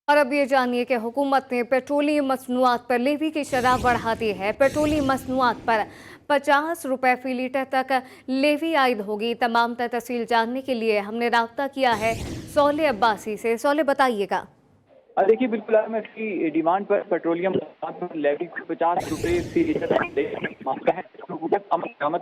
और अब ये जानिए कि हुकूमत ने पेट्रोलियम मसनूआत पर लेवी की शरह बढ़ा दी है। पेट्रोलियम मसनूआत पर 50 रुपए फी लीटर तक लेवी आयद होगी। तमाम तफसील जानने के लिए हमने राब्ता किया है सौले अब्बासी से। सौले बताइएगा। देखिए बिल्कुल मैं इसकी डिमांड पर पेट्रोलियम पर लेवी को 50 रुपए फी लीटर मांगता है। हुकूमत अमल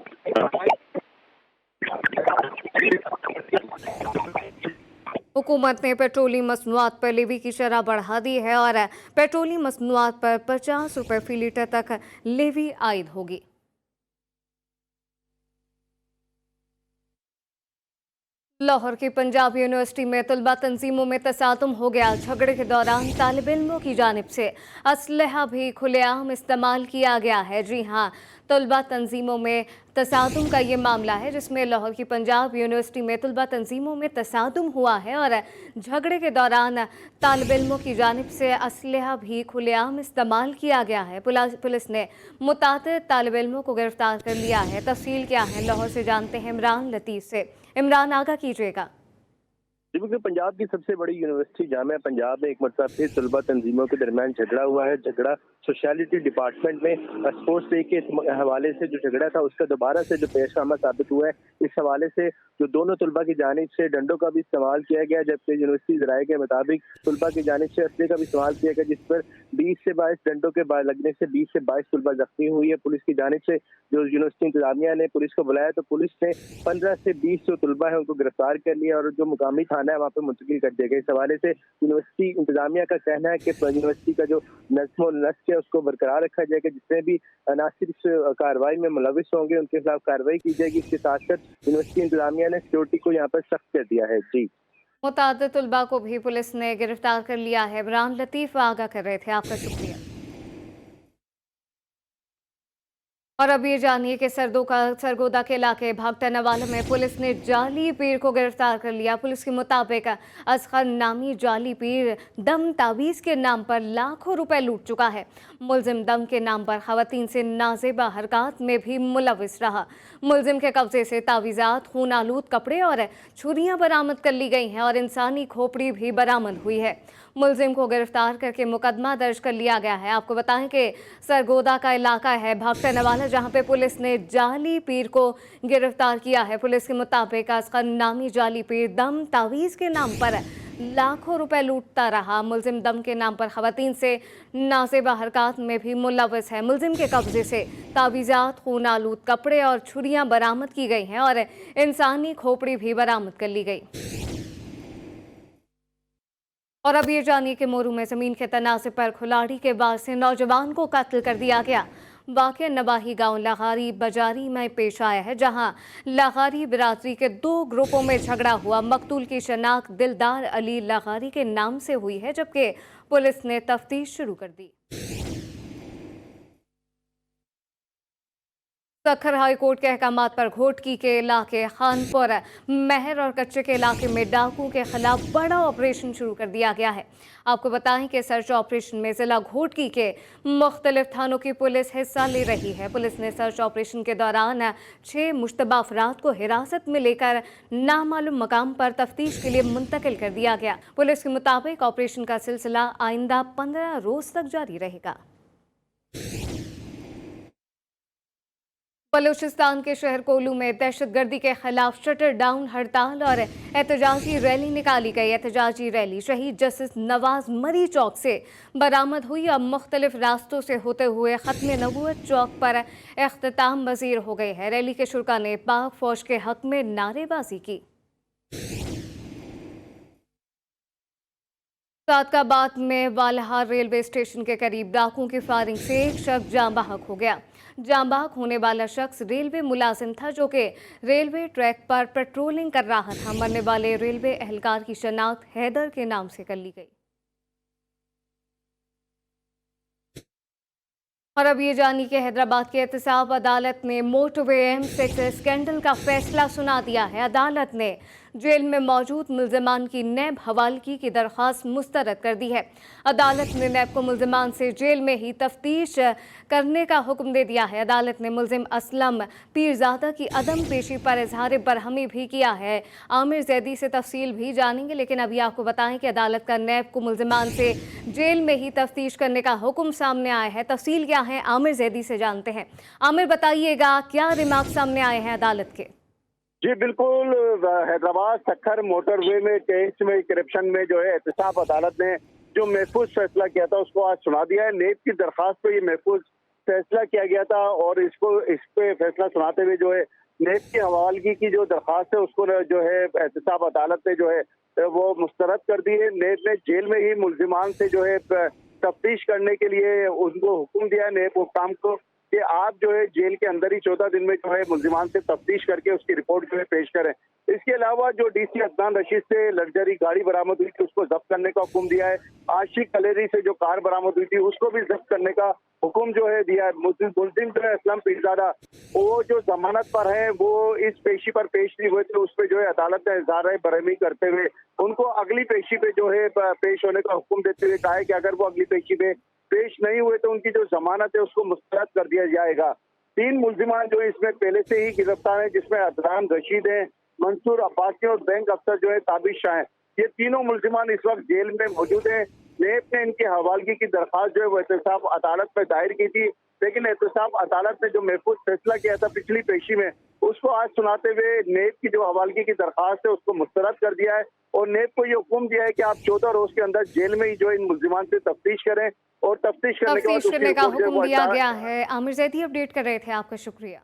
हुकूमत ने पेट्रोलियम मसनूआत पर लेवी की शरह बढ़ा दी है और पेट्रोलियम मसनूआत पर 50 रुपए फी लीटर तक लेवी आयद होगी। लाहौर की पंजाब यूनिवर्सिटी में तलबा तंजीमों में तसादुम हो गया। झगड़े के दौरान तालिब इल्मों की जानिब से असलहा भी खुलेआम इस्तेमाल किया गया है। जी हाँ, तलबा तंजीमों में तसादुम का ये मामला है जिसमें लाहौर की पंजाब यूनिवर्सिटी में तलबा तंजीमों में तसादुम हुआ है और झगड़े के दौरान तालिब इल्मों की जानिब से असलहा भी खुलेआम इस्तेमाल किया गया है। पुलिस ने मुतादिद तालिब इल्मों को गिरफ्तार कर लिया है। तफसील क्या है, लाहौर से जानते हैं इमरान लतीफ़ से। इमरान, आगा कीजिएगा। क्योंकि पंजाब की सबसे बड़ी यूनिवर्सिटी जामिया पंजाब में एक मरतबा फिर तलबा तंजीमों के दरमियान झगड़ा हुआ है। झगड़ा सोशलिटी डिपार्टमेंट में स्पोर्ट्स डे के हवाले से जो झगड़ा था उसका दोबारा से जो पेशनामा साबित हुआ है। इस हवाले से जो दोनों तलबा की जानिब से डंडों का भी इस्तेमाल किया गया, जबकि यूनिवर्सिटी जराये के मुताबिक तलबा की जानिब से असले का भी इस्तेमाल किया गया, जिस पर 20 से 22 डंडों के लगने से 20 से 22 तलबा जख्मी हुई है। पुलिस की जानिब से जो यूनिवर्सिटी इंतजामिया ने पुलिस को बुलाया तो पुलिस ने 15 से 20 जो तलबा है उनको गिरफ्तार कर लिया और जो मुकामी थाना है वहाँ पर मुंतकिल कर दिया गया। इस हवाले से यूनिवर्सिटी इंतजामिया का कहना है कि यूनिवर्सिटी का जो नज़्म और नस्क है उसको बरकरार रखा जाएगा। जितने भी अनासिर इस कार्रवाई में मुलविस होंगे उनके खिलाफ कार्रवाई की जाएगी। इसके साथ साथ यूनिवर्सिटी इंतजामिया ने सिक्योरिटी को यहाँ पर सख्त कर दिया है। जी, मुतादिद तलबा को भी पुलिस ने गिरफ्तार कर लिया है। इमरान लतीफ़ आगा कर रहे थे, आपका शुक्रिया। और अब ये जानिए कि सरगोदा के इलाके भागता नवाला में पुलिस ने जाली पीर को गिरफ्तार कर लिया। पुलिस के मुताबिक असगर नामी जाली पीर दम तावीज़ के नाम पर लाखों रुपए लूट चुका है। मुलजिम दम के नाम पर खवातीन से नाजेबा हरकत में भी मुलविस रहा। मुलजिम के कब्जे से तावीज़ात, खून आलूद कपड़े और छुरियां बरामद कर ली गई हैं और इंसानी खोपड़ी भी बरामद हुई है। मुलजिम को गिरफ्तार करके मुकदमा दर्ज कर लिया गया है। आपको बताएं कि सरगोदा का इलाका है भागता नवाला, जहां पे पुलिस ने जाली पीर को गिरफ्तार किया है। पुलिस के मुताबिक असगर नामी जाली पीर दम तावीज़ के नाम पर लाखों रुपए लूटता रहा। मुलजिम दम के नाम पर खवातीन से नाजेबा हरकत में भी मुलविस है। मुलजिम के कब्जे से तावीज़ात, खून आलूद कपड़े और छुरियां बरामद की गई हैं और इंसानी खोपड़ी भी बरामद कर ली गई। और अब ये जानिए कि मोरू में जमीन के तनाज़े पर खुलाड़ी के बाद से नौजवान को कत्ल कर दिया गया। वाक़या नवाही गांव लगारी बजारी में पेश आया है, जहां लगारी बिरादरी के 2 ग्रुपों में झगड़ा हुआ। मकतूल की शनाख्त दिलदार अली लगारी के नाम से हुई है, जबकि पुलिस ने तफ्तीश शुरू कर दी। सखर हाई कोर्ट के अहकामात पर घोटकी के इलाके खानपुर महर और कच्चे के इलाके में डाकू के खिलाफ बड़ा ऑपरेशन शुरू कर दिया गया है। आपको बताएं कि सर्च ऑपरेशन में जिला घोटकी के मुख्तलिफ थानों की पुलिस हिस्सा ले रही है। पुलिस ने सर्च ऑपरेशन के दौरान 6 मुश्तबा अफराद को हिरासत में लेकर नामालूम मकाम पर तफ्तीश के लिए मुंतकिल कर दिया गया। पुलिस के मुताबिक ऑपरेशन का सिलसिला आइंदा 15 रोज तक जारी रहेगा। बलूचिस्तान के शहर कोलू में दहशतगर्दी के खिलाफ शटर डाउन हड़ताल और एहतजाजी रैली निकाली गई। एहतजाजी रैली शहीद जस्टिस नवाज मरी चौक से बरामद हुई और मुख्तलिफ रास्तों से होते हुए खत्म नबूवत चौक पर इख्तिताम पजीर हो गई है। रैली के शुरा ने पाक फौज के हक में नारेबाजी की। सादकाबाद में वालहार रेलवे स्टेशन के करीब डाकुओं की फायरिंग से एक शख्स जाँ बहक हो गया। जाँ बहक होने वाला शख्स रेलवे मुलाजिम था, जो कि रेलवे ट्रैक पर पेट्रोलिंग कर रहा था। मरने वाले रेलवे एहलकार की शनाख्त हैदर के नाम से कर ली गई। और अब ये जानिए कि हैदराबाद की एहतसाब अदालत ने मोटरवे M6 स्कैंडल का फैसला सुना दिया है। अदालत ने जेल में मौजूद मुल्जिमान की नैब हवालगी की दरख्वास्त मुस्तरद कर दी है। अदालत ने नैब को मुल्जिमान से जेल में ही तफ्तीश करने का हुक्म दे दिया है। अदालत ने मुल्जिम असलम पीरजादा की अदम पेशी पर इजहार बरहमी भी किया है। आमिर जैदी से तफसील भी जानेंगे, लेकिन अभी आपको बताएं कि अदालत का नैब को मुल्जिमान से जेल में ही तफ्तीश करने का हुक्म सामने आया है। तफसील क्या है, आमिर जैदी से जानते हैं। आमिर, बताइएगा क्या रिमार्क सामने आए हैं अदालत के? जी बिल्कुल, हैदराबाद सक्खर मोटरवे में केस में करप्शन में जो है एहतसाब अदालत ने जो महफूज फैसला किया था उसको आज सुना दिया है। नेब की दरखास्त पे ये महफूज फैसला किया गया था और इस पे फैसला सुनाते हुए जो है नेब की हवालगी की जो दरखास्त है उसको जो है एहतसाब अदालत ने जो है वो मुस्तरद कर दी है। नेब ने जेल में ही मुल्जिमान से जो है तफ्तीश करने के लिए उनको हुक्म दिया है नेब हुक्काम को कि आप जो है जेल के अंदर ही 14 दिन में जो है मुल्जिमान से तफ्तीश करके उसकी रिपोर्ट जो है पेश करें। इसके अलावा जो डीसी अदनान रशीद से लग्जरी गाड़ी बरामद हुई थी उसको जब्त करने का हुक्म दिया है। आशिक कलेरी से जो कार बरामद हुई थी उसको भी जब्त करने का हुक्म जो है दिया है। मुल्जिम जो है असलम पीरजादा वो जो जमानत पर है वो इस पेशी पर पेश नहीं हुए थे, उस पर जो है अदालत ने इजहार बरहमी करते हुए उनको अगली पेशी पे जो है पेश होने का हुक्म देते हुए कहा है कि अगर वो अगली पेशी पे पेश नहीं हुए तो उनकी जो जमानत है उसको मुस्तरद कर दिया जाएगा। 3 मुल्जिमान जो इसमें पहले से ही गिरफ्तार हैं, जिसमें अदनान रशीद है, मंसूर अब्बासी और बैंक अफसर जो है ताबिश शाह है। ये तीनों मुल्जिमान इस वक्त जेल में मौजूद हैं। नेब ने इनकी हवालगी की दरखास्त जो है वो एहतसाब अदालत में दायर की थी, लेकिन एहतसाब अदालत ने जो महफूज फैसला किया था पिछली पेशी में उसको आज सुनाते हुए नेब की जो हवालगी की दरखास्त है उसको मुस्तरद कर दिया है और नेब को ये हुक्म दिया है कि आप 14 रोज के अंदर जेल में ही जो इन मुल्जिमान से तफ्तीश करें और तफ्तीश करने के बाद तफ्तीश करने का हुक्म दिया गया है। आमिर जैदी अपडेट कर रहे थे, आपका शुक्रिया।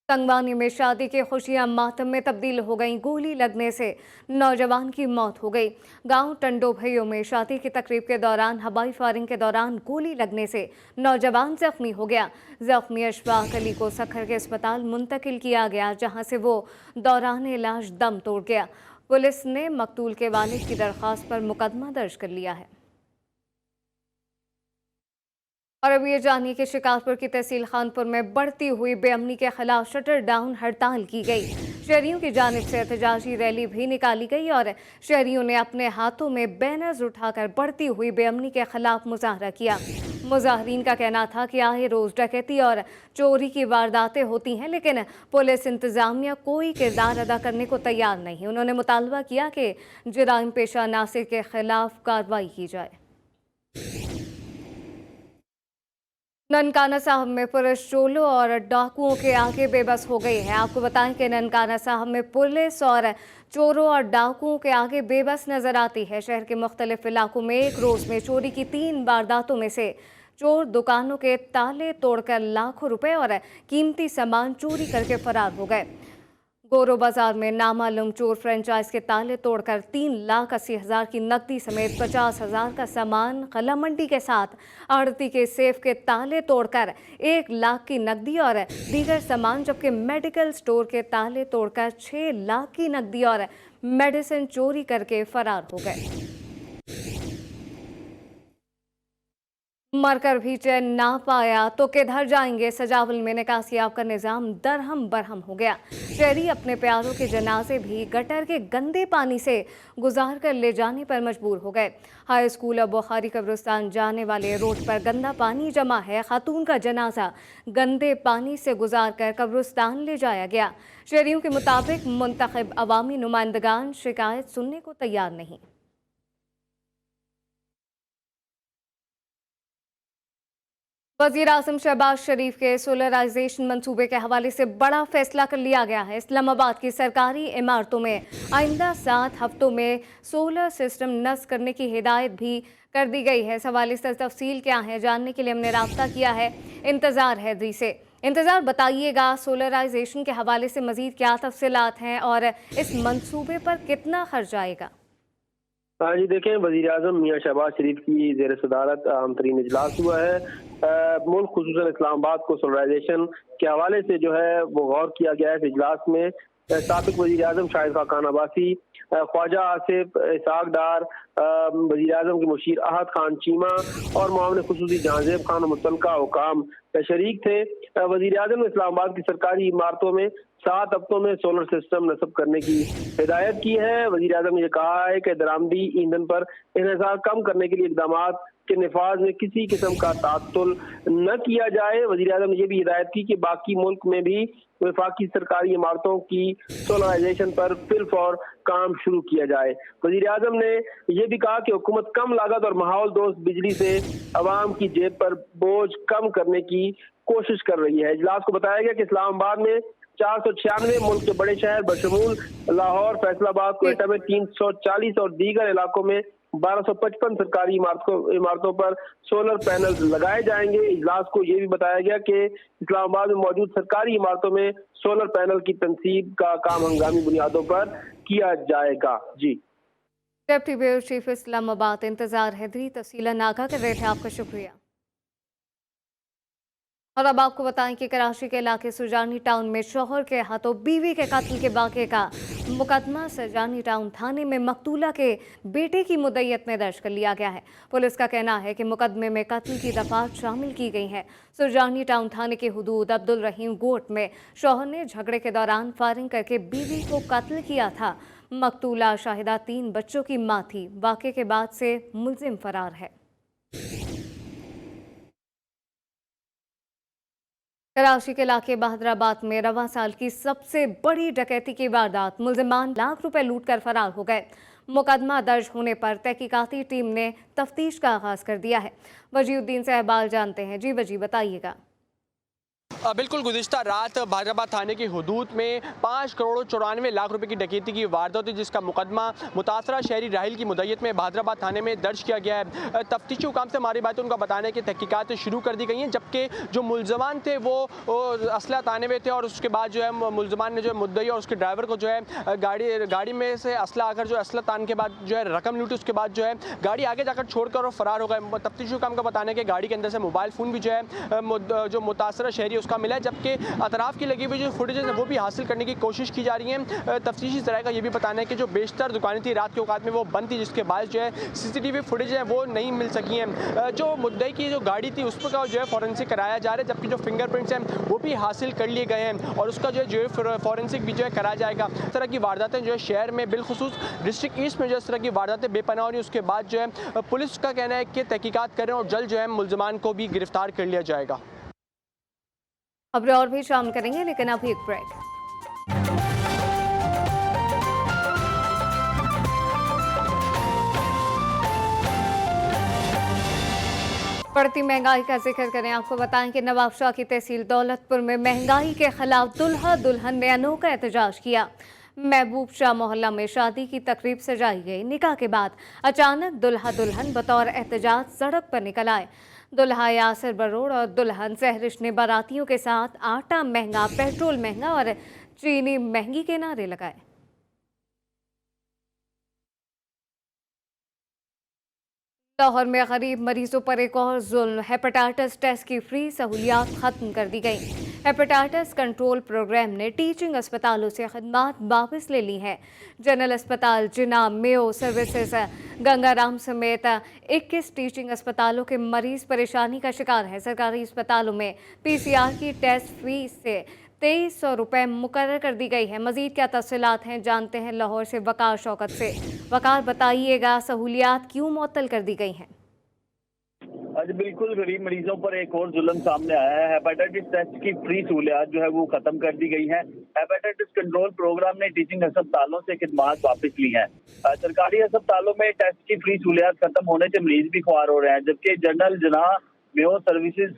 संगवानी में शादी की खुशियां मातम में तब्दील हो गईं। गोली लगने से नौजवान की मौत हो गई। गांव टंडो भैयो में शादी की तकरीब के दौरान हवाई फायरिंग के दौरान गोली लगने से नौजवान जख्मी हो गया। जख्मी अशफाक अली को सक्खर के अस्पताल मुंतकिल किया गया, जहां से वो दौरान इलाज दम तोड़ गया। पुलिस ने मकतूल के वालिद की दरख्वास्त पर मुकदमा दर्ज कर लिया है। और अब ये जानिए कि शिकारपुर की तहसील खानपुर में बढ़ती हुई बेअमनी के खिलाफ शटर डाउन हड़ताल की गई। शहरियों की जानिब से एहतजाजी रैली भी निकाली गई और शहरियों ने अपने हाथों में बैनर्स उठाकर बढ़ती हुई बेअमनी के खिलाफ मुजाहरा किया। मुजाहरीन का कहना था कि आए रोज डकैती और चोरी की वारदातें होती हैं, लेकिन पुलिस इंतजामिया कोई किरदार अदा करने को तैयार नहीं। उन्होंने मुतालबा किया कि जराइम पेशा नासिर के खिलाफ कार्रवाई की जाए। ननकाना साहब में पुलिस चोरों और डाकुओं के आगे बेबस हो गई है। आपको बताएं कि ननकाना साहब में पुलिस और चोरों और डाकुओं के आगे बेबस नजर आती है। शहर के मुख्तलिफ इलाकों में एक रोज में चोरी की 3 वारदातों में से चोर दुकानों के ताले तोड़कर लाखों रुपए और कीमती सामान चोरी करके फरार हो गए। गोरो बाजार में नामालूम चोर फ्रेंचाइज के ताले तोड़कर 3,80,000 की नकदी समेत 50,000 का सामान, कला मंडी के साथ आड़ती के सेफ के ताले तोड़कर 1 लाख की नकदी और दीगर सामान, जबकि मेडिकल स्टोर के ताले तोड़कर 6 लाख की नकदी और मेडिसिन चोरी करके फरार हो गए। मरकर भी चैन ना पाया तो किधर जाएंगे। सजावल में निकासियाब का निज़ाम दरहम बरहम हो गया। शहरी अपने प्यारों के जनाजे भी गटर के गंदे पानी से गुजार कर ले जाने पर मजबूर हो गए। हाई स्कूल और बुखारी कब्रिस्तान जाने वाले रोड पर गंदा पानी जमा है। खातून का जनाजा गंदे पानी से गुजार कर कब्रिस्तान ले जाया गया। शहरियों के मुताबिक मुंतखब अवामी नुमाइंदगान शिकायत सुनने को तैयार नहीं। वज़ीर आज़म शहबाज शरीफ के सोलराइजेशन मंसूबे के हवाले से बड़ा फैसला कर लिया गया है। इस्लामाबाद की सरकारी इमारतों में आइंदा 7 हफ्तों में सोलर सिस्टम नस्ब करने की हिदायत भी कर दी गई है। इस हवाले से तफसील क्या है जानने के लिए हमने राब्ता किया है। इंतज़ार है दी से। इंतज़ार, बताइएगा सोलराइजेशन के हवाले से मज़ीद क्या तफसीलात हैं और इस मंसूबे पर कितना खर्च आएगा? हाँ जी, देखें, वज़ीर आज़म मियाँ शहबाज शरीफ की ज़ेर सदारत अहम तरीन इजलास हुआ है। मुल्क खुसूसन इस्लामाबाद को सोलराइजेशन के हवाले से जो है वो गौर किया गया है। इस इजलास में साबिक वज़ीर आज़म शाहिद खाकान अब्बासी, ख्वाजा आसिफ इसहाक डार, वज़ीर आज़म के मुशीर अहद खान चीमा और मामले खुसूसी जहांजेब खान और मुतल्लिका हुकाम शरीक थे। वज़ीर आज़म ने इस्लामाबाद की सरकारी इमारतों में 7 हफ्तों में सोलर सिस्टम नस्ब करने की हिदायत की है। वजीर आजम ने यह कहा है कि दरामदी ईंधन पर इन्हिसार कम करने के लिए इकदाम के निफाज में किसी किस्म का तातुल न किया जाए। वजीर आजम ने यह भी हिदायत की कि बाकी मुल्क में भी वफाकी सरकारी इमारतों की सोलराइजेशन पर फिलफौर काम शुरू किया जाए। वजीर आजम ने यह भी कहा कि हुकूमत कम लागत और माहौल दोस्त बिजली से अवाम की जेब पर बोझ कम करने की कोशिश कर रही है। इजलास को बताया गया कि इस्लामाबाद में 496, मुल्क के बड़े शहर बशमूल लाहौर, फैसलाबाद, क्वेटा में 340 और दीगर इलाकों में 1255 सरकारी इमारतों पर सोलर पैनल लगाए जाएंगे। इजलास को यह भी बताया गया कि इस्लामाबाद में मौजूद सरकारी इमारतों में सोलर पैनल की तनसीब का काम हंगामी बुनियादों पर किया जाएगा। जी, डिप्टी ब्यूरो चीफ इस्लामाबाद इंतजार हैदरी तफसीला नागा कर रहे थे। आपका शुक्रिया। और अब आपको बताएं कि कराची के इलाके सुजानी टाउन में शौहर के हाथों बीवी के कत्ल के वाक़े का मुकदमा सुजानी टाउन थाने में मकतूला के बेटे की मुद्दईयत में दर्ज कर लिया गया है। पुलिस का कहना है कि मुकदमे में कत्ल की दफात शामिल की गई हैं। सुजानी टाउन थाने के हुदूद अब्दुल रहीम गोट में शौहर ने झगड़े के दौरान फायरिंग करके बीवी को कत्ल किया था। मकतूला शाहिदा 3 बच्चों की मां थी। वाक़े के बाद से मुलजिम फरार है। कराची के इलाके बहादुराबाद में रवा साल की सबसे बड़ी डकैती की वारदात, मुलजिमान लाख रुपए लूटकर फरार हो गए। मुकदमा दर्ज होने पर तहकीकाती टीम ने तफ्तीश का आगाज कर दिया है। वजीउद्दीन से अहबाल जानते हैं। जी वजी, बताइएगा। बिल्कुल, गुज़िश्ता रात बहादुराबाद थाने की हदूद में 5 करोड़ 94 लाख रुपए की डकैती की वारदात हुई, जिसका मुकदमा मुतासरा शहरी राहिल की मुद्दईयत में बहादुराबाद थाने में दर्ज किया गया है। तफ्तीशी हुकाम से हमारी बात उनका बताने की तहकीकात शुरू कर दी गई हैं, जबकि जो मुलजमान थे वो असला ताने में थे और उसके बाद जो है मुलजमान ने जो है मुद्दई और उसके ड्राइवर को जो है गाड़ी में से असला आकर जो असला तान के बाद जो है रकम लूटी। उसके बाद जो है गाड़ी आगे जाकर छोड़कर और फरार हो गए। तफ्तीशी हुकाम का बताने के गाड़ी के अंदर से मोबाइल फ़ोन भी जो है जो मुतासरा शहरी उसका मिला है, जबकि अतराफ की लगी हुई जो फुटेज है वो भी हासिल करने की कोशिश की जा रही है। तफ्तीशी ज़राए का ये भी बताना है कि जो बेशतर दुकानें थी रात के औकात में वो बंद थी, जिसके बाद जो है CCTV फुटेज है वो नहीं मिल सकी हैं। जो मुद्दई की जो गाड़ी थी उस पर जो है फॉरेंसिक कराया जा रहा है, जबकि जो फिंगरप्रिंट्स हैं वो भी हासिल कर लिए गए हैं और उसका जो है फॉरेंसिक भी जो है कराया जाएगा। इस तरह की वारदातें जो है शहर में बिलखुसूस डिस्ट्रिक्ट ईस्ट में जो इस तरह की वारदातें बेपनाह हो रही है। उसके बाद जो है पुलिस का कहना है कि तहकीकात करें और जल्द जो है मुलजमान को भी गिरफ्तार कर लिया जाएगा। खबरें और भी शामिल करेंगे, लेकिन अभी एक ब्रेक। बढ़ती महंगाई का जिक्र करें, आपको बताएं कि नवाबशाह की तहसील दौलतपुर में महंगाई के खिलाफ दुल्हा दुल्हन ने अनोखा एहतजाज किया। महबूब शाह मोहल्ला में शादी की तकरीब सजाई गई। निकाह के बाद अचानक दुल्हा दुल्हन बतौर एहतजाज सड़क पर निकल आए। दुल्हा यासिर बरोड़ और दुल्हन सहरिश ने बारातियों के साथ आटा महंगा, पेट्रोल महंगा और चीनी महंगी के नारे लगाए। लाहौर में गरीब मरीजों पर एक और जुल्म, हेपेटाइटिस टेस्ट की फ्री सहूलियात खत्म कर दी गई। हेपेटाइटिस कंट्रोल प्रोग्राम ने टीचिंग अस्पतालों से खदमात वापस ले ली हैं। जनरल अस्पताल जिना, मेयो सर्विसेज, गंगाराम समेत 21 टीचिंग अस्पतालों के मरीज परेशानी का शिकार है। सरकारी अस्पतालों में PCR की टेस्ट फीस से 2300 रुपये मुकर्रर कर दी गई है। मजीद क्या तफसीलात हैं, जानते हैं लाहौर से वकार शौकत से। वकार, बताइएगा सहूलियात क्यों मुअत्तल कर दी गई हैं? आज बिल्कुल गरीब मरीजों पर एक और जुल्म सामने आया है। हेपेटाइटिस टेस्ट की फ्री सहूलियात जो है वो खत्म कर दी गई है। हेपेटाइटिस कंट्रोल प्रोग्राम ने टीचिंग अस्पतालों से खिदमात वापस ली हैं। सरकारी अस्पतालों में टेस्ट की फ्री सहूलियात खत्म होने से मरीज भी खुआर हो रहे हैं, जबकि जनरल जना, मेयो सर्विसेज,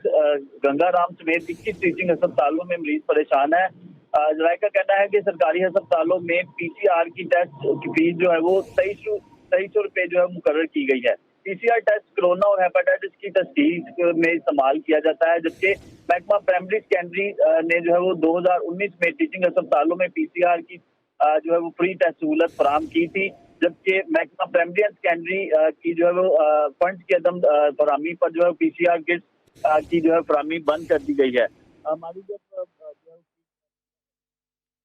गंगाराम समेत 21 टीचिंग अस्पतालों में मरीज परेशान है। जराये का कहना है कि सरकारी अस्पतालों में PCR की टेस्ट की फीस जो है वो 2300 रुपये जो है मुकर्रर की गई है। PCR टेस्ट कोरोना और हेपेटाइटिस की तस्दीक में इस्तेमाल किया जाता है, जबकि महकमा प्राइमरी सेकेंडरी ने जो है वो 2019 में टीचिंग अस्पतालों में PCR की जो है वो फ्री टेस्ट सहूलत फराहम की थी, जबकि महकमा प्राइमरी एंड सेकेंडरी की जो है वो फंड की अदम फराहमी पर जो है PCR किट की जो है फराहमी बंद कर दी गई है। हमारी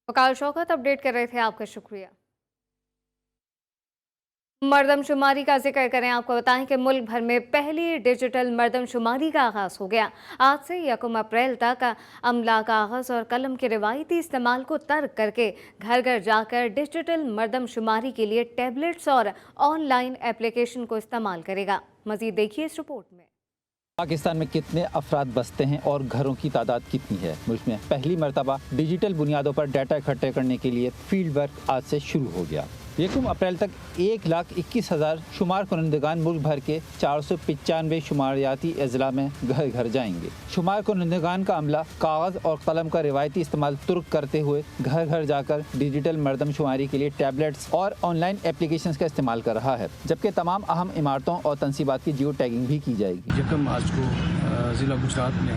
वकार शौकत अपडेट कर रहे थे, आपका शुक्रिया। मरदमशुमारी का जिक्र करें, आपको बताएं कि मुल्क भर में पहली डिजिटल मरदमशुमारी का आगाज़ हो गया। आज से 1 अप्रैल तक अमला कागज़ और कलम के रिवायती इस्तेमाल को तर्क करके घर घर जाकर डिजिटल मरदमशुमारी के लिए टैबलेट्स और ऑनलाइन एप्लीकेशन को इस्तेमाल करेगा। मज़ीद देखिए इस रिपोर्ट में। पाकिस्तान में कितने अफराद बसते हैं और घरों की तादाद कितनी है? मुल्क में पहली मरतबा डिजिटल बुनियादों पर डाटा इकट्ठे करने के लिए फील्ड वर्क आज से शुरू हो गया। 1 अप्रैल तक 1,21,000 शुमार कुनंदगान मुल्क भर के 495 शुमारियाती अजला में घर घर जाएंगे। शुमार कुनंदगान का अमला कागज़ और कलम का रिवायती इस्तेमाल तुर्क करते हुए घर घर जाकर डिजिटल मरदमशुमारी के लिए टैबलेट्स और ऑनलाइन एप्लीकेशंस का इस्तेमाल कर रहा है, जबकि तमाम अहम इमारतों और तनसीबात की जियो टैगिंग भी की जाएगी। 1 मार्च को ज़िला गुजरात में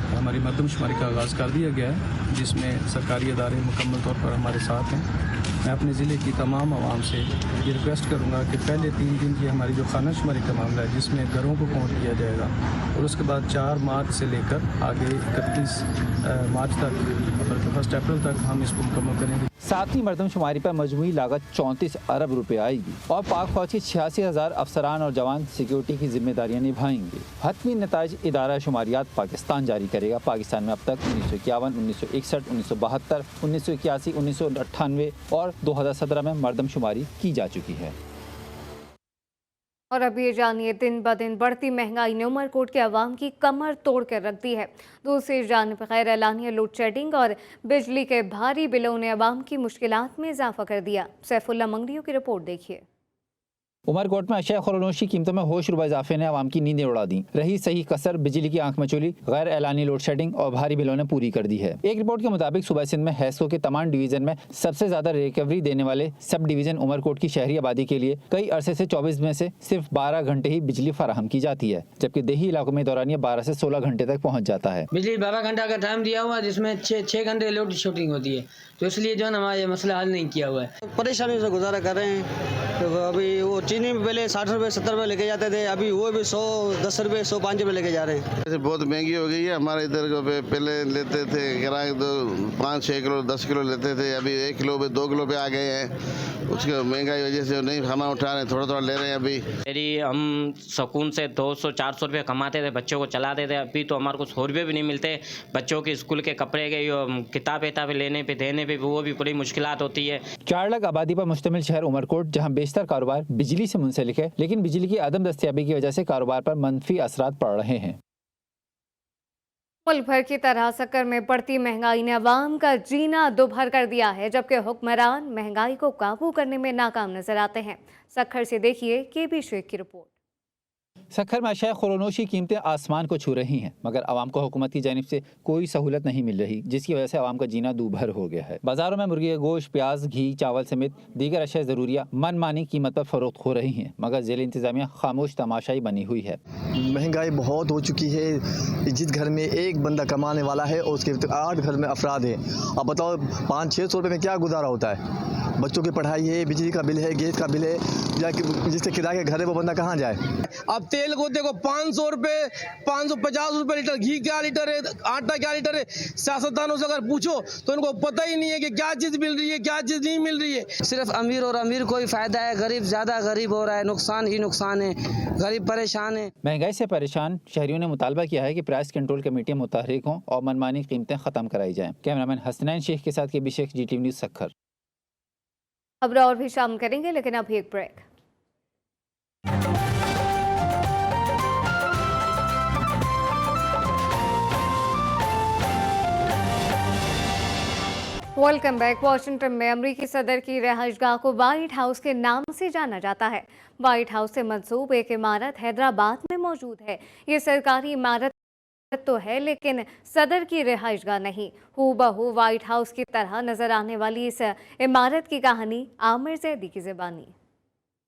हमारी मरदमशुमारी का आगाज़ कर दिया गया है, जिसमें सरकारी अदारे मुकम्मल तौर पर हमारे साथ हैं। मैं अपने ज़िले की तमाम आवाम से ये रिक्वेस्ट करूँगा कि पहले 3 दिन की हमारी जो खानाशुमारी का मामला है, जिसमें घरों को काउंट किया जाएगा, और उसके बाद 4 मार्च से लेकर आगे 31 मार्च तक, बल्कि 1 अप्रैल तक हम इसको मुकम्मल करेंगे। 7वीं मरदमशुमारी पर मजमूई लागत 34 अरब रुपए आएगी और पाक फौज के 86,000 अफसरान और जवान सिक्योरिटी की जिम्मेदारियां निभाएंगे। हतमी नताइज इदारा शुमारियात पाकिस्तान जारी करेगा। पाकिस्तान में अब तक 1951, 1961, 1972, 1981, 1998 और 2017 में मरदमशुमारी की जा चुकी है। और अब ये जानिए, दिन ब दिन बढ़ती महंगाई ने उमरकोट के अवाम की कमर तोड़ कर रख दी है। दूसरी जानिब गैर एलानिया लोड शेडिंग और बिजली के भारी बिलों ने अवाम की मुश्किलात में इजाफा कर दिया। सैफुल्ला मंगरियों की रिपोर्ट देखिए। उमरकोट में अशिया खुरनोश की कीमतों में होश रुबा इजाफे ने आवाम की नींदें उड़ा दी। रही सही कसर बिजली की आंख मचोली गैर एलानी लोड शेडिंग और भारी बिलों ने पूरी कर दी है। एक रिपोर्ट के मुताबिक सूबा सिंध में हैसको के तमाम डिवीजन में सबसे ज्यादा रिकवरी देने वाले सब डिवीजन उमरकोट की शहरी आबादी के लिए कई अरसे से 24 में से सिर्फ 12 घंटे ही बिजली फराहम की जाती है, जबकि देही इलाकों में दौरानिया 12 से 16 घंटे तक पहुँच जाता है। बिजली 12 घंटा का टाइम दिया हुआ है, जिसमें 6 घंटे लोड शेडिंग होती है, तो इसलिए जो है हमारा ये मसला हल नहीं किया हुआ है। परेशानी से गुजारा कर रहे हैं। तो अभी वो चीनी में पहले 60 रुपये 70 रुपये लेके जाते थे, अभी वो भी 110 रुपये 105 रुपये लेके जा रहे हैं। ऐसे बहुत महंगी हो गई है। हमारे इधर को पहले लेते थे किराए तो 5-6 किलो 10 किलो लेते थे, अभी 1 किलो पे 2 किलो पे आ गए हैं। उसकी महंगाई वजह से नहीं खाना उठा रहे, थोड़ा थोड़ा ले रहे हैं। अभी यदि हम सुकून से 200-400 रुपये कमाते थे, बच्चों को चलाते थे, अभी तो हमारे को 100 रुपये भी नहीं मिलते। बच्चों के स्कूल के कपड़े के किताबें लेने पे देने पे वो भी बड़ी मुश्किलात होती है। 4 लाख आबादी पर मुश्तमिल शहर उमरकोट, जहां बेशतर कारोबार बिजली से मुंसलिक है, लेकिन बिजली की अदम दस्तयाबी की वजह से कारोबार पर मंफी असरात पड़ रहे हैं। मुल्क भर की तरह सक्कर में बढ़ती महंगाई ने अवाम का जीना दुभर कर दिया है, जबकि हुक्मरान महंगाई को काबू करने में नाकाम नजर आते हैं। सक्खर से देखिए KB शेख की रिपोर्ट। सक्खर में अशिया खुरनोशी कीमतें आसमान को छू रही हैं, मगर आवाम को हुकूमत की जानिब से कोई सहूलत नहीं मिल रही, जिसकी वजह से आवाम का जीना दूभर हो गया है। बाजारों में मुर्गी गोश्त, प्याज, घी, चावल समेत दीगर अशिया ज़रूरिया मनमानी कीमत पर फरोख्त हो रही हैं, मगर ज़िला इंतजामिया खामोश तमाशाई बनी हुई है। महंगाई बहुत हो चुकी है। जिस घर में एक बंदा कमाने वाला है और उसके 8 घर में अफराद हैं, अब बताओ 500-600 रुपये में क्या गुजारा होता है? बच्चों की पढ़ाई है, बिजली का बिल है, गैस का बिल है, या जिससे किराए के घर है वो बंदा कहाँ जाए? अब तेल को देखो 500 रुपये 550 रुपये लीटर, घी क्या लीटर है, आटा क्या लीटर है। सियासतदानों से अगर पूछो तो उनको पता ही नहीं है कि क्या चीज़ मिल रही है, क्या चीज़ नहीं मिल रही है। सिर्फ अमीर और अमीर को ही फायदा है, गरीब ज़्यादा गरीब हो रहा है, नुकसान ही नुकसान है, गरीब परेशान है। महंगाई से परेशान शहरियों ने मुतालबा किया है कि प्राइस कंट्रोल कमेटियाँ मुतहर्रिक हों और मनमानी कीमतें ख़त्म कराई जाएँ। कैमरामैन हसनैन शेख के साथ KB Sheikh, GTV news Sukkur. खबर और भी शामिल करेंगे, लेकिन अभी एक ब्रेक। Welcome back. वाशिंगटन में अमरीकी सदर की रिहाइशगाह को व्हाइट हाउस के नाम से जाना जाता है। व्हाइट हाउस से मंसूब एक इमारत हैदराबाद में मौजूद है। ये सरकारी इमारत तो है, लेकिन सदर की रिहाइशगाह नहीं। हूबहू व्हाइट हाउस की तरह नजर आने वाली इस इमारत की कहानी आमिर जैदी की ज़बानी।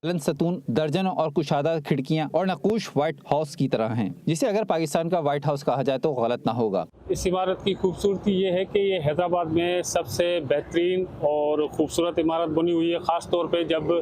सतून, दर्जनों और कुशादा खिड़कियां और नकूश व्हाइट हाउस की तरह हैं, जिसे अगर पाकिस्तान का व्हाइट हाउस कहा जाए तो गलत ना होगा। इस इमारत की खूबसूरती ये है कि ये हैदराबाद में सबसे बेहतरीन और खूबसूरत इमारत बनी हुई है। ख़ास तौर पे जब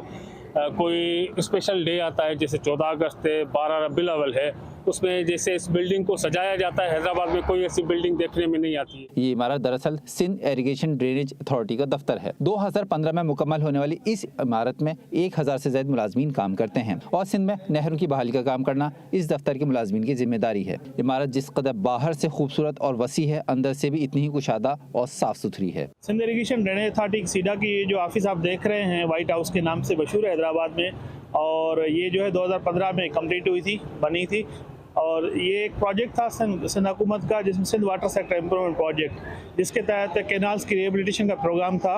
कोई स्पेशल डे आता है, जैसे 14 अगस्त है, 12 रबीउल अव्वल है, उसमें जैसे इस बिल्डिंग को सजाया जाता है, हैदराबाद में कोई ऐसी बिल्डिंग देखने में नहीं आती है। ये इमारत दरअसल सिंध इरिगेशन ड्रेनेज अथॉरिटी का दफ्तर है। 2015 में मुकम्मल होने वाली इस इमारत में 1000 से ज्यादा मुलाजमीन काम करते हैं और सिंध में नहरों की बहाली का काम करना इस दफ्तर के मुलाजमीन की जिम्मेदारी है। इमारत जिस कदर बाहर से खूबसूरत और वसी है, अंदर से भी इतनी ही कुशादा और साफ सुथरी है। Sindh irrigation drainage authority SIDA की जो ऑफिस आप देख रहे हैं, व्हाइट हाउस के नाम से मशहूर है हैदराबाद में, और ये जो है 2015 में कंप्लीट हुई थी, बनी थी। और ये एक प्रोजेक्ट था सिंध हुकूमत का, जिसमें Sindh water sector improvement project, जिसके तहत कैनाल्स की रिहेबिलिटेशन का प्रोग्राम था।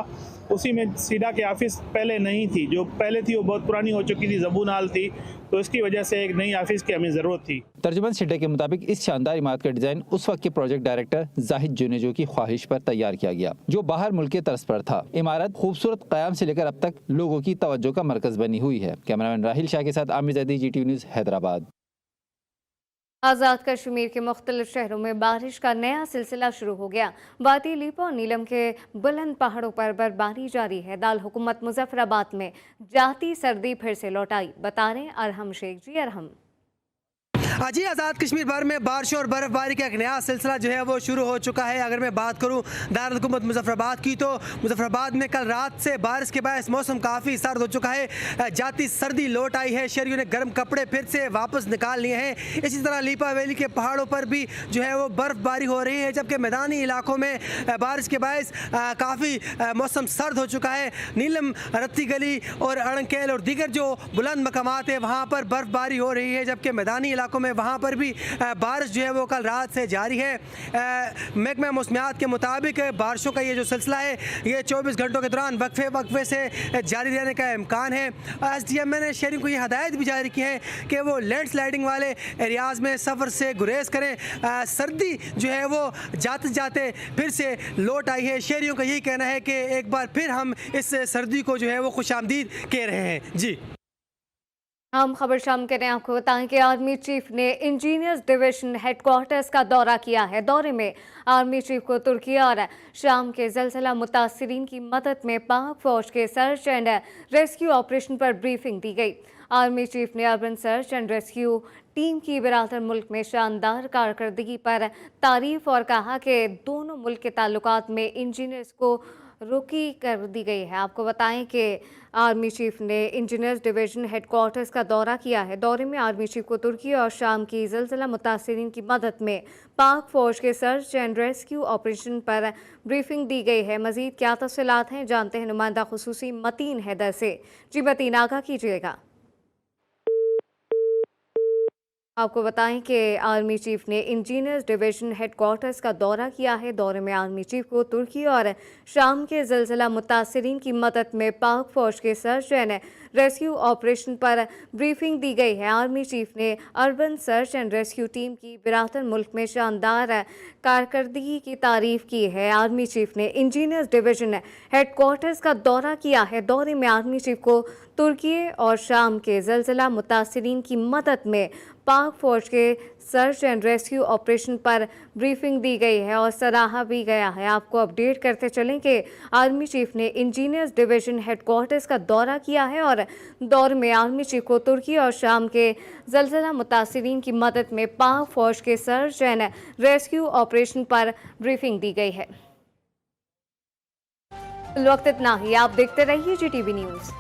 उसी में सीडा की ऑफिस पहले नहीं थी, जो पहले थी वो बहुत पुरानी हो चुकी थी, ज़बून हाल थी, तो इसकी वजह से एक नई ऑफिस की हमें ज़रूरत थी। तर्जुमान सीडा के मुताबिक इस शानदार इमारत का डिजाइन उस वक्त के प्रोजेक्ट डायरेक्टर जाहिद जुनेजो की ख्वाहिश पर तैयार किया गया, जो बाहर मुल्क के तर्ज पर था। इमारत खूबसूरत क़याम से लेकर अब तक लोगों की तवज्जो का मरकज बनी हुई है। कैमरामैन राहिल शाह के साथ आमिर ज़ैदी, GTV न्यूज़, हैदराबाद। आज़ाद कश्मीर के मुख्तलिफ शहरों में बारिश का नया सिलसिला शुरू हो गया। वादी लीपा और नीलम के बुलंद पहाड़ों पर बर्फबारी जारी है। दाल हुकूमत मुजफ्फराबाद में जाती सर्दी फिर से लौटाई, बता रहे अरहम शेख। जी अरहम। जी, आज़ाद कश्मीर भर में बारिश और बर्फबारी का एक नया सिलसिला जो है वो शुरू हो चुका है। अगर मैं बात करूं दारुल हुकूमत मुजफ्फराबाद की, तो मुजफ्फराबाद में कल रात से बारिश के बाद मौसम काफ़ी सर्द हो चुका है। जाती सर्दी लौट आई है, शहरियों ने गर्म कपड़े फिर से वापस निकाल लिए हैं। इसी तरह लीपा वैली के पहाड़ों पर भी जो है वो बर्फबारी हो रही है, जबकि मैदानी इलाकों में बारिश के बायस काफ़ी मौसम सर्द हो चुका है। नीलम, रत्ती गली और अड़ंकेल और दीगर जो बुलंद मकामात है वहाँ पर बर्फबारी हो रही है, जबकि मैदानी इलाकों में वहाँ पर भी बारिश जो है वो कल रात से जारी है। महकमा मौसमियात के मुताबिक बारिशों का ये जो सिलसिला है ये 24 घंटों के दौरान वक्फे से जारी रहने का इम्कान है। SDM ने शहरियों को ये हदायत भी जारी की है कि वो लैंडस्लाइडिंग वाले एरियाज़ में सफ़र से गुरेज करें। सर्दी जो है वो जाते जाते फिर से लौट आई है। शहरियों का यही कहना है कि एक बार फिर हम इस सर्दी को जो है वो खुशामदीद कह रहे हैं। जी, हम खबर शाम करें, आपको बताएं कि आर्मी चीफ ने इंजीनियर्स डिवीजन हेडक्वार्टर्स का दौरा किया है। दौरे में आर्मी चीफ को तुर्की और शाम के ज़लज़ला मुतासरीन की मदद में पाक फौज के सर्च एंड रेस्क्यू ऑपरेशन पर ब्रीफिंग दी गई। आर्मी चीफ ने urban search and rescue team की बिरादर मुल्क में शानदार कारकर्दगी पर तारीफ और कहा कि दोनों मुल्क के ताल्लुकात में इंजीनियर्स को रुकी कर दी गई है। आपको बताएं कि आर्मी चीफ ने इंजीनियर्स डिवीजन हेडक्वार्टर्स का दौरा किया है। दौरे में आर्मी चीफ को तुर्की और शाम की ज़लज़ला मुतासरीन की मदद में पाक फौज के सर्च एंड रेस्क्यू ऑपरेशन पर ब्रीफिंग दी गई है। मज़ीद क्या तफसीलात हैं, जानते हैं नुमाइंदा खुसूसी मतीन हैदर से। जी मतीन, आगाह कीजिएगा। आपको बताएं कि आर्मी चीफ ने इंजीनियर्स डिवीजन हेडक्वार्टर्स का दौरा किया है। दौरे में आर्मी चीफ को तुर्की और शाम के ज़लज़ला मुतासरीन की मदद में पाक फौज के सर्च एंड रेस्क्यू ऑपरेशन पर ब्रीफिंग दी गई है। आर्मी चीफ ने urban search and rescue team की बिरादर मुल्क में शानदार कारकर्दगी की तारीफ की है। आर्मी चीफ ने इंजीनियर्स डिवीजन हेडक्वार्टर्स का दौरा किया है। दौरे में आर्मी चीफ को तुर्की और शाम के ज़लज़ला मुतासरीन की मदद में पाक फौज के सर्च एंड रेस्क्यू ऑपरेशन पर ब्रीफिंग दी गई है और सराहा भी गया है। आपको अपडेट करते चलें कि आर्मी चीफ ने इंजीनियर्स डिवीजन हेडक्वार्टर्स का दौरा किया है और दौरे में आर्मी चीफ को तुर्की और शाम के ज़लज़ला मुतासरीन की मदद में पाक फौज के सर्च एंड रेस्क्यू ऑपरेशन पर ब्रीफिंग दी गई है। इस वक्त इतना ही। आप देखते रहिए GTV न्यूज़।